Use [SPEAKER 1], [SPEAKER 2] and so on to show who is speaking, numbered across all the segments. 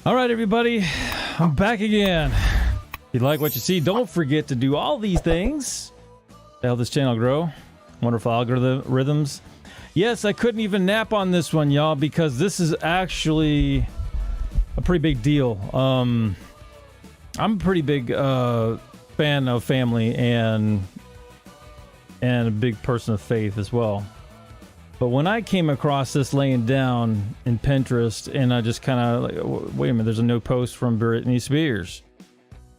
[SPEAKER 1] All right, everybody, I'm back again. If you like what you see, don't forget to do all these things to help this channel grow. Wonderful algorithms. Yes, I couldn't even nap on this one, y'all, because this is actually a pretty big deal. I'm a pretty big fan of family and a big person of faith as well. But when I came across this laying down in Pinterest, and I just kind of like, wait a minute, there's a new post from Britney Spears.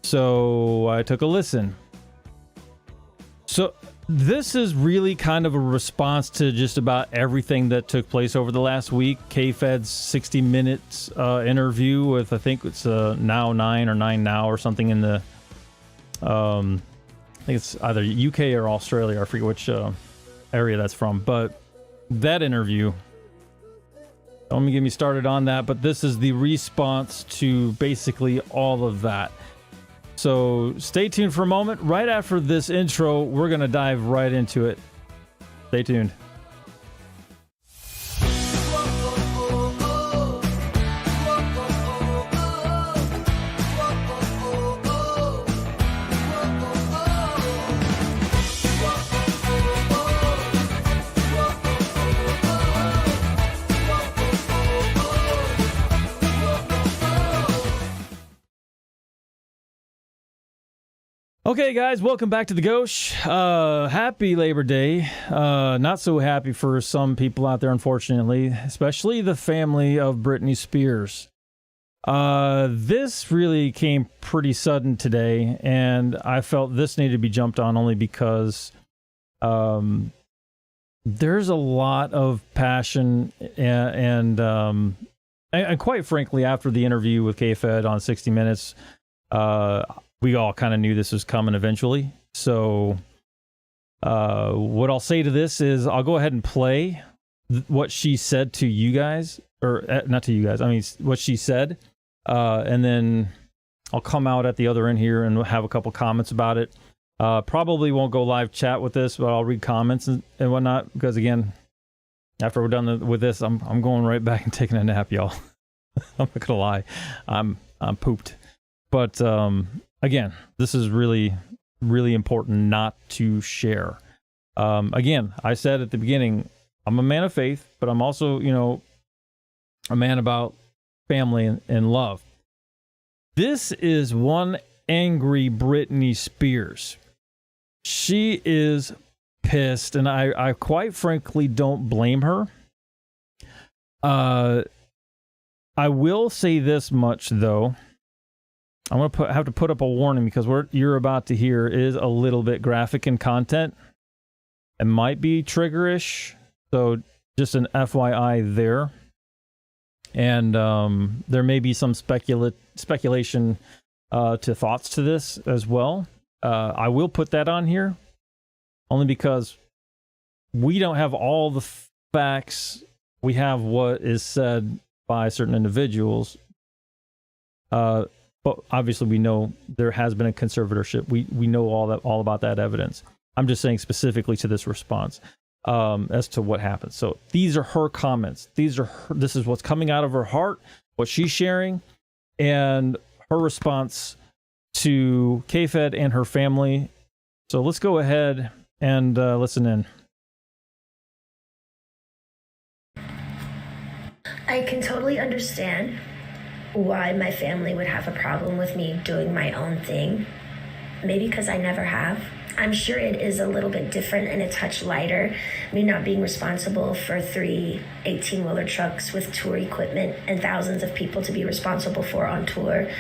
[SPEAKER 1] So I took a listen. So this is really kind of a response to just about everything that took place over the last week. K.Fed's 60 Minutes interview with, I think it's Now 9 or 9 Now or something in the, I think it's either UK or Australia. I forget which area that's from, but that interview, don't get me started on that, but this is the response to basically all of that. So stay tuned for a moment. Right after this intro, we're going to dive right into it. Stay tuned. Okay, guys, welcome back to the Gauche. Happy Labor Day. Not so happy for some people out there, unfortunately, especially the family of Britney Spears. This really came pretty sudden today, and I felt this needed to be jumped on only because there's a lot of passion and quite frankly, after the interview with K.Fed on 60 Minutes, we all kind of knew this was coming eventually. So what I'll say to this is I'll go ahead and play what she said to you guys, or not to you guys, I mean what she said, and then I'll come out at the other end here and have a couple comments about it. Probably won't go live chat with this, but I'll read comments and whatnot, because again, after we're done with this, I'm going right back and taking a nap, y'all. I'm not gonna lie, I'm pooped. But again, this is really, really important not to share. Again, I said at the beginning, I'm a man of faith, but I'm also, you know, a man about family and love. This is one angry Britney Spears. She is pissed, and I quite frankly don't blame her. I will say this much, though. I'm going to have to put up a warning, because what you're about to hear is a little bit graphic in content. It might be triggerish, so just an FYI there. And there may be some speculation to thoughts to this as well. I will put that on here only because we don't have all the facts. We have what is said by certain individuals. But obviously we know there has been a conservatorship. We know all about that evidence. I'm just saying specifically to this response as to what happened. So these are her comments. This is what's coming out of her heart, what she's sharing, and her response to K.Fed and her family. So let's go ahead and listen in.
[SPEAKER 2] I can totally understand why my family would have a problem with me doing my own thing. Maybe because I never have. I'm sure it is a little bit different and a touch lighter, me not being responsible for 3 18-wheeler trucks with tour equipment and thousands of people to be responsible for on tour,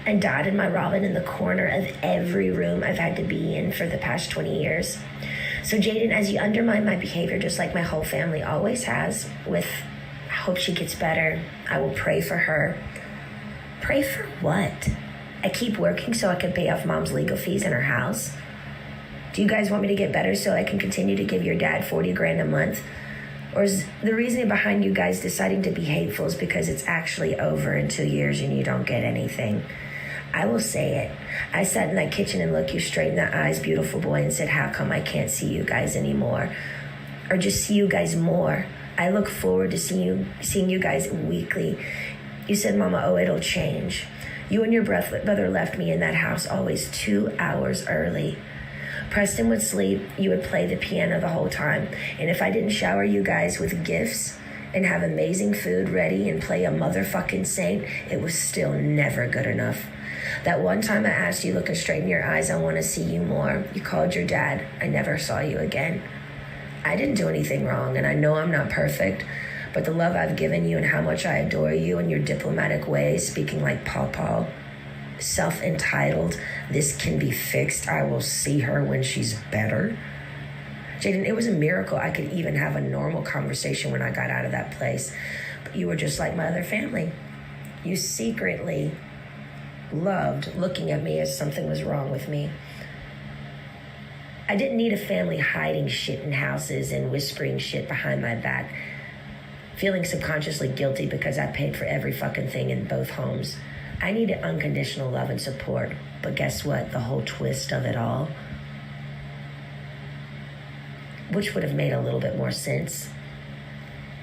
[SPEAKER 2] and Dad and my Robin in the corner of every room I've had to be in for the past 20 years. So Zaiden, as you undermine my behavior just like my whole family always has, with I hope she gets better, I will pray for her. Pray for what? I keep working so I can pay off Mom's legal fees in her house? Do you guys want me to get better so I can continue to give your dad 40 grand a month? Or is the reasoning behind you guys deciding to be hateful is because it's actually over in 2 years and you don't get anything? I will say it. I sat in that kitchen and looked you straight in the eyes, beautiful boy, and said, how come I can't see you guys anymore? Or just see you guys more? I look forward to seeing you guys weekly. You said, Mama, oh, it'll change. You and your brother left me in that house always 2 hours early. Preston would sleep, you would play the piano the whole time. And if I didn't shower you guys with gifts and have amazing food ready and play a motherfucking saint, it was still never good enough. That one time I asked you, looking straight in your eyes, I want to see you more. You called your dad. I never saw you again. I didn't do anything wrong, and I know I'm not perfect, but the love I've given you and how much I adore you and your diplomatic ways, speaking like Paw, self-entitled, this can be fixed, I will see her when she's better. Zaiden, it was a miracle I could even have a normal conversation when I got out of that place. But you were just like my other family. You secretly loved looking at me as something was wrong with me. I didn't need a family hiding shit in houses and whispering shit behind my back, feeling subconsciously guilty because I paid for every fucking thing in both homes. I needed unconditional love and support, but guess what? The whole twist of it all, which would have made a little bit more sense,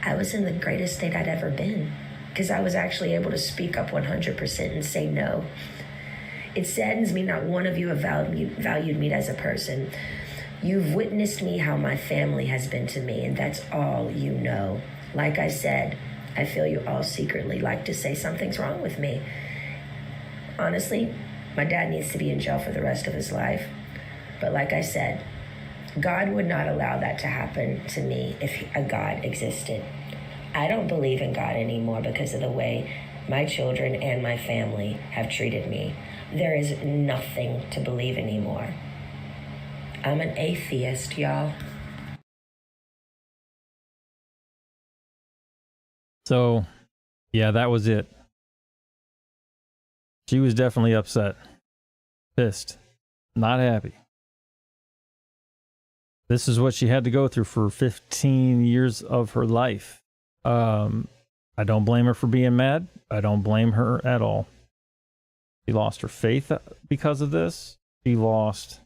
[SPEAKER 2] I was in the greatest state I'd ever been because I was actually able to speak up 100% and say no. It saddens me not one of you have valued me as a person. You've witnessed me how my family has been to me, and that's all you know. Like I said, I feel you all secretly like to say something's wrong with me. Honestly, my dad needs to be in jail for the rest of his life. But like I said, God would not allow that to happen to me if a God existed. I don't believe in God anymore because of the way my children and my family have treated me. There is nothing to believe anymore. I'm an atheist, y'all.
[SPEAKER 1] So, yeah, that was it. She was definitely upset, pissed, not happy. This is what she had to go through for 15 years of her life. I don't blame her for being mad. I don't blame her at all. She lost her faith because of this. She lost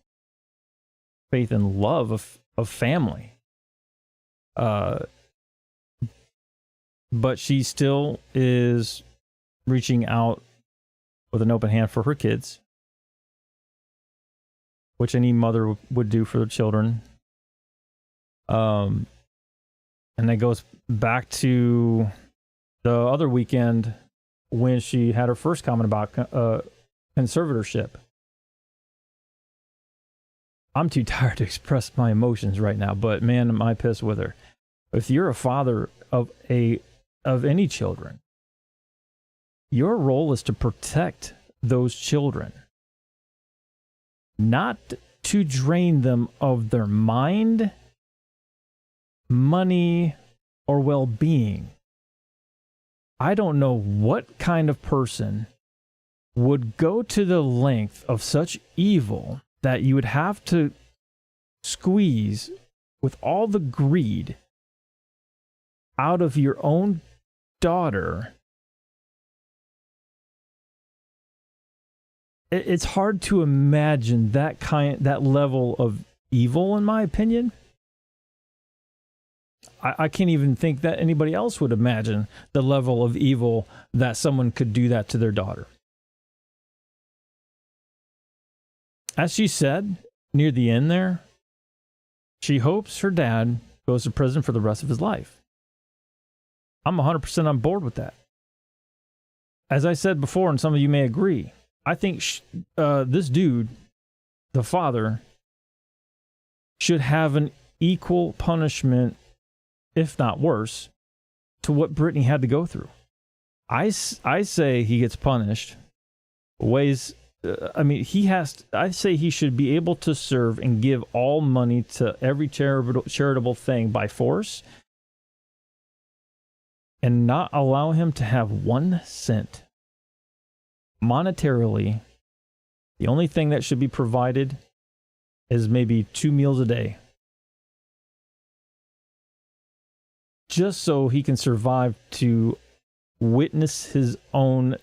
[SPEAKER 1] faith and love of family. But she still is reaching out with an open hand for her kids, which any mother would do for their children. And that goes back to the other weekend when she had her first comment about conservatorship. I'm too tired to express my emotions right now, but man, am I pissed with her. If you're a father of any children, your role is to protect those children, not to drain them of their mind, money, or well-being. I don't know what kind of person would go to the length of such evil that you would have to squeeze with all the greed out of your own daughter. It's hard to imagine that level of evil, in my opinion. I can't even think that anybody else would imagine the level of evil that someone could do that to their daughter. As she said near the end there, she hopes her dad goes to prison for the rest of his life. I'm 100% on board with that. As I said before, and some of you may agree, I think this dude, the father, should have an equal punishment, if not worse, to what Britney had to go through. I say he gets punished ways. I say he should be able to serve and give all money to every charitable thing by force, and not allow him to have 1 cent. Monetarily, the only thing that should be provided is maybe 2 meals a day, just so he can survive to witness his own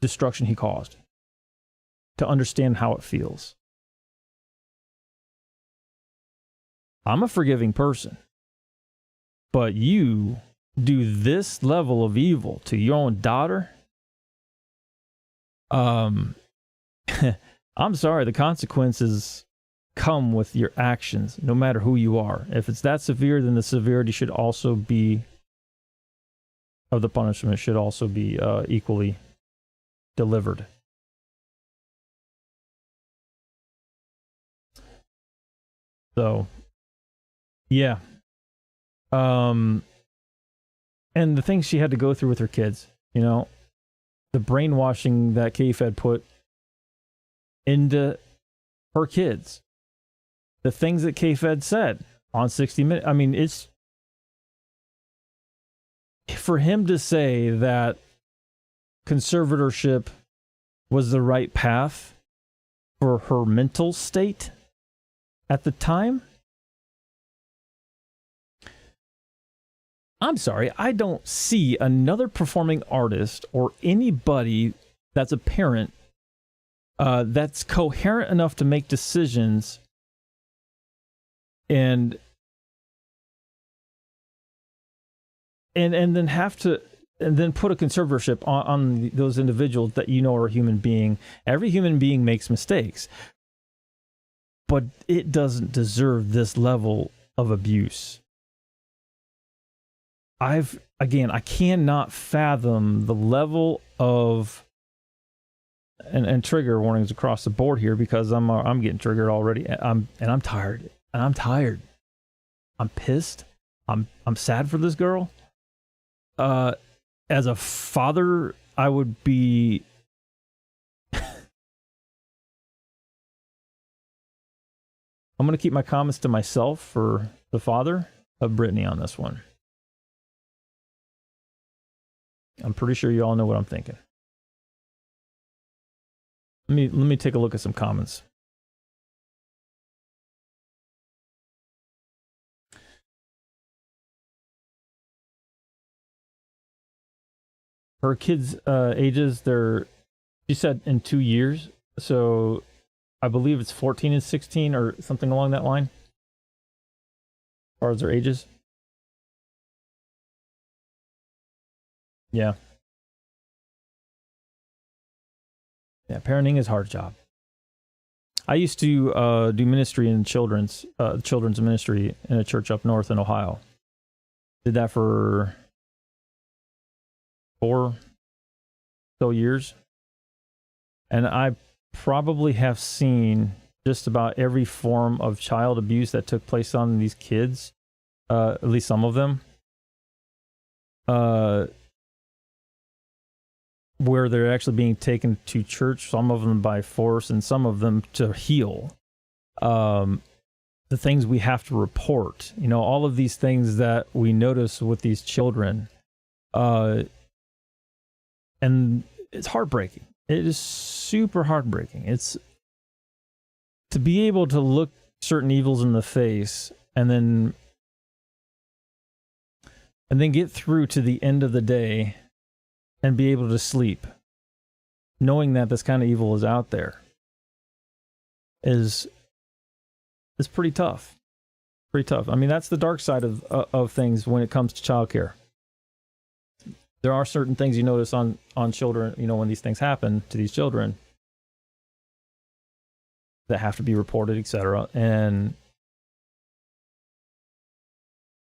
[SPEAKER 1] destruction he caused, to understand how it feels. I'm a forgiving person, but you do this level of evil to your own daughter, I'm sorry, the consequences come with your actions, no matter who you are. If it's that severe, then the severity should also be, of the punishment should also be equally delivered. So, yeah. And the things she had to go through with her kids, you know, the brainwashing that K.Fed put into her kids, the things that K.Fed said on 60 Minutes. I mean, it's for him to say that conservatorship was the right path for her mental state at the time. I'm sorry, I don't see another performing artist or anybody that's a parent that's coherent enough to make decisions and then have to, and then put a conservatorship on those individuals that you know are a human being. Every human being makes mistakes, but it doesn't deserve this level of abuse. I cannot fathom the level of, and trigger warnings across the board here, because I'm getting triggered already. I'm tired. I'm pissed. I'm sad for this girl. As a father, I would be I'm going to keep my comments to myself for the father of Britney on this one. I'm pretty sure you all know what I'm thinking. Let me take a look at some comments. Her kids' ages, she said in 2 years. So I believe it's 14 and 16 or something along that line, as far as their ages. Yeah. Yeah, parenting is a hard job. I used to do ministry in children's ministry in a church up north in Ohio. Did that for 4 so years. And I probably have seen just about every form of child abuse that took place on these kids, at least some of them. Where they're actually being taken to church, some of them by force and some of them to heal. The things we have to report, you know, all of these things that we notice with these children. And it's heartbreaking. It is super heartbreaking. It's to be able to look certain evils in the face and then get through to the end of the day and be able to sleep knowing that this kind of evil is out there is pretty tough. Pretty tough. I mean, that's the dark side of things when it comes to childcare. There are certain things you notice on children, you know, when these things happen to these children that have to be reported, etc.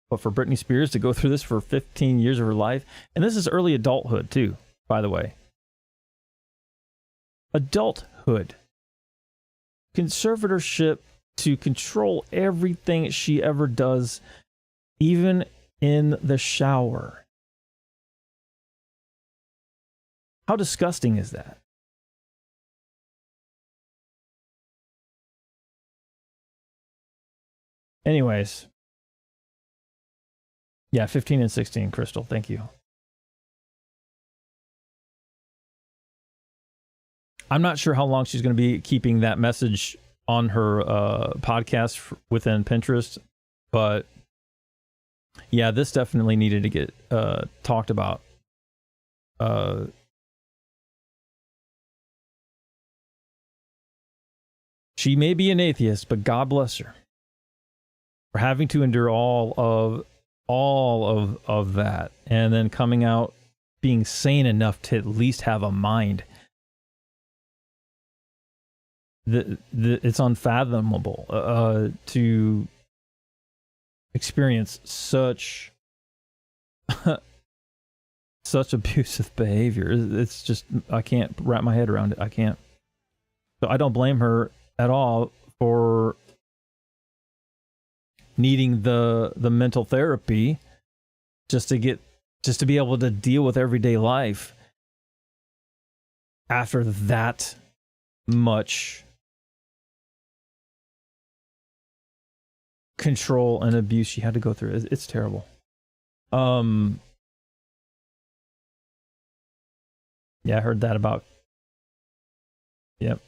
[SPEAKER 1] But for Britney Spears to go through this for 15 years of her life, and this is early adulthood too, by the way. Adulthood. Conservatorship to control everything she ever does, even in the shower. How disgusting is that? Anyways. Yeah, 15 and 16, Crystal. Thank you. I'm not sure how long she's going to be keeping that message on her podcast within Pinterest, but yeah, this definitely needed to get talked about. She may be an atheist, but God bless her for having to endure all of that, and then coming out being sane enough to at least have a mind. It's unfathomable to experience such abusive behavior. It's just, I can't wrap my head around it. I can't. So I don't blame her at all for needing the mental therapy just to be able to deal with everyday life after that much control and abuse she had to go through. It's terrible. Yeah, I heard that about. Yep.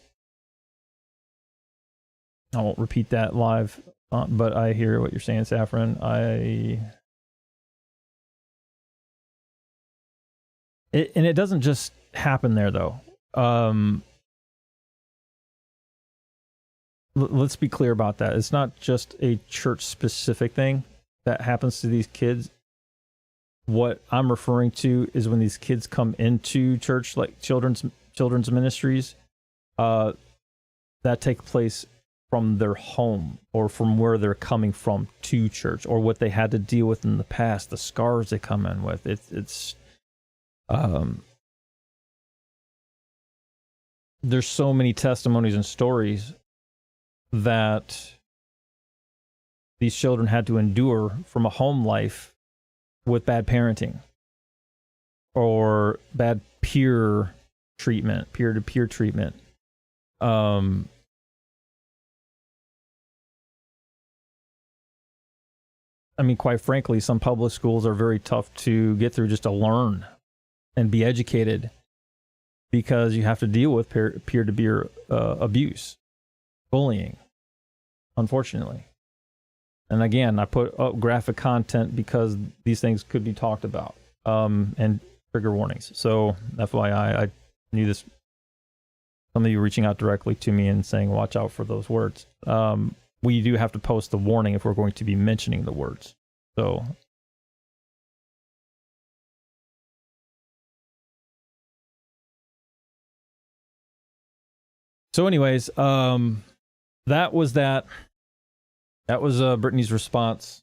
[SPEAKER 1] I won't repeat that live, but I hear what you're saying, Saffron. And it doesn't just happen there, though. Let's be clear about that. It's not just a church-specific thing that happens to these kids. What I'm referring to is when these kids come into church, like children's ministries, that take place from their home or from where they're coming from to church, or what they had to deal with in the past, the scars they come in with. There's so many testimonies and stories that these children had to endure from a home life with bad parenting or bad peer-to-peer treatment. I mean, quite frankly, some public schools are very tough to get through just to learn and be educated, because you have to deal with peer-to-peer abuse, bullying, unfortunately. And again, I put up graphic content because these things could be talked about, and trigger warnings. So FYI, I knew this. Some of you reaching out directly to me and saying, watch out for those words. We do have to post the warning if we're going to be mentioning the words. So anyways, that was Britney's response.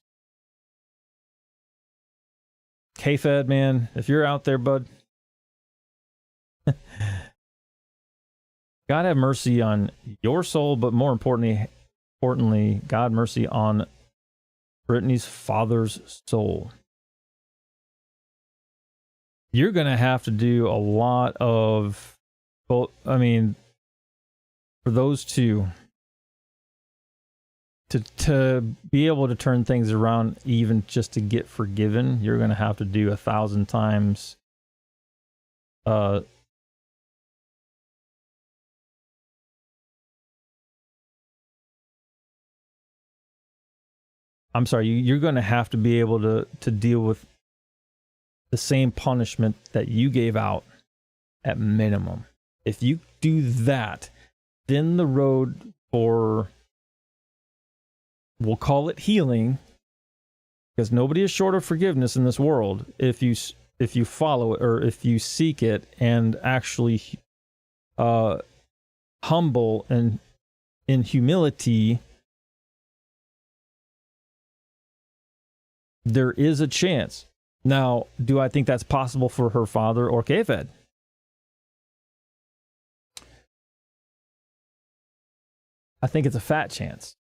[SPEAKER 1] K.Fed, man, if you're out there, bud, God have mercy on your soul, but more importantly, God mercy on Britney's father's soul. You're going to have to do a lot of, for those two to be able to turn things around, even just to get forgiven, you're going to have to do 1,000 times I'm sorry, you're going to have to be able to deal with the same punishment that you gave out at minimum. If you do that, then the road for, we'll call it healing, because nobody is short of forgiveness in this world if you follow it or if you seek it and actually humble and in humility, there is a chance. Now, do I think that's possible for her father or K.Fed? I think it's a fat chance.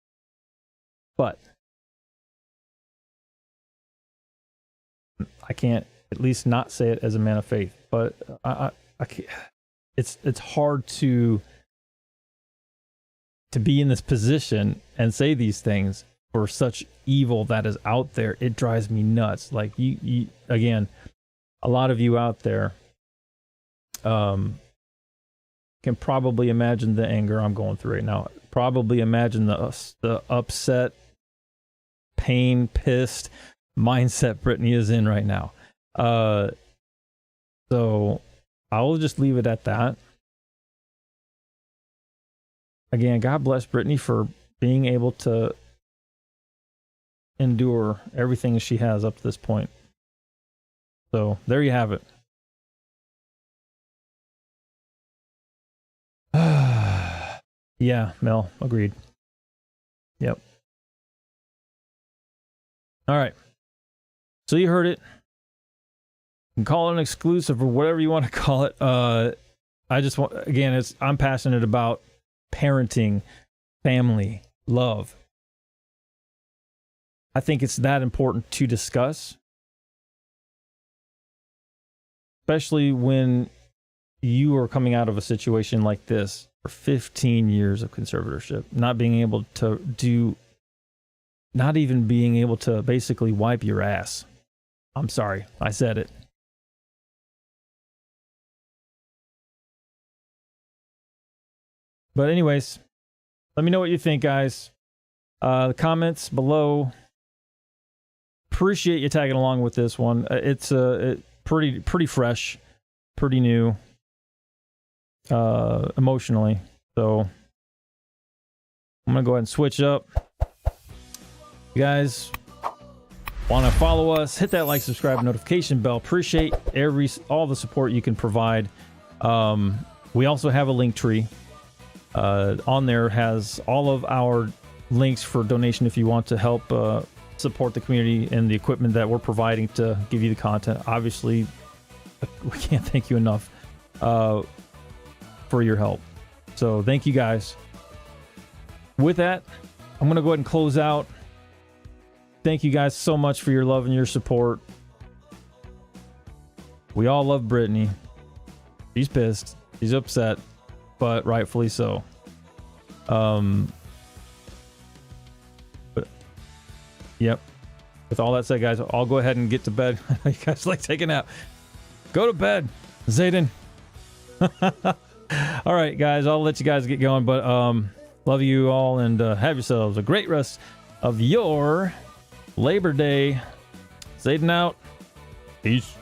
[SPEAKER 1] But I can't at least not say it as a man of faith. But I can't, it's hard to be in this position and say these things for such evil that is out there. It drives me nuts. Like you again, a lot of you out there can probably imagine the anger I'm going through right now. Probably imagine the upset, pain, pissed mindset Brittany is in right now. So I will just leave it at that. Again, God bless Brittany for being able to endure everything she has up to this point. So there you have it. Yeah, Mel, agreed. Yep. All right. So you heard it. You can call it an exclusive or whatever you want to call it. I just want, again, I'm passionate about parenting, family, love. I think it's that important to discuss, especially when you are coming out of a situation like this for 15 years of conservatorship, not being able to do, not even being able to basically wipe your ass. I'm sorry, I said it. But anyways, let me know what you think, guys. The comments below. Appreciate you tagging along with this one. It's pretty fresh, pretty new, emotionally. So I'm gonna go ahead and switch up. You guys want to follow us? Hit that like, subscribe, notification bell. Appreciate all the support you can provide. We also have a link tree. On there has all of our links for donation if you want to help support the community and the equipment that we're providing to give you the content. Obviously, we can't thank you enough for your help. So thank you guys. With that, I'm going to go ahead and close out. Thank you guys so much for your love and your support. We all love Brittany. She's pissed. She's upset, but rightfully so. But yep. With all that said, guys, I'll go ahead and get to bed. You guys like taking a nap? Go to bed, Zaiden. All right, guys, I'll let you guys get going, but love you all and have yourselves a great rest of your Labor Day. Zaiden out. Peace.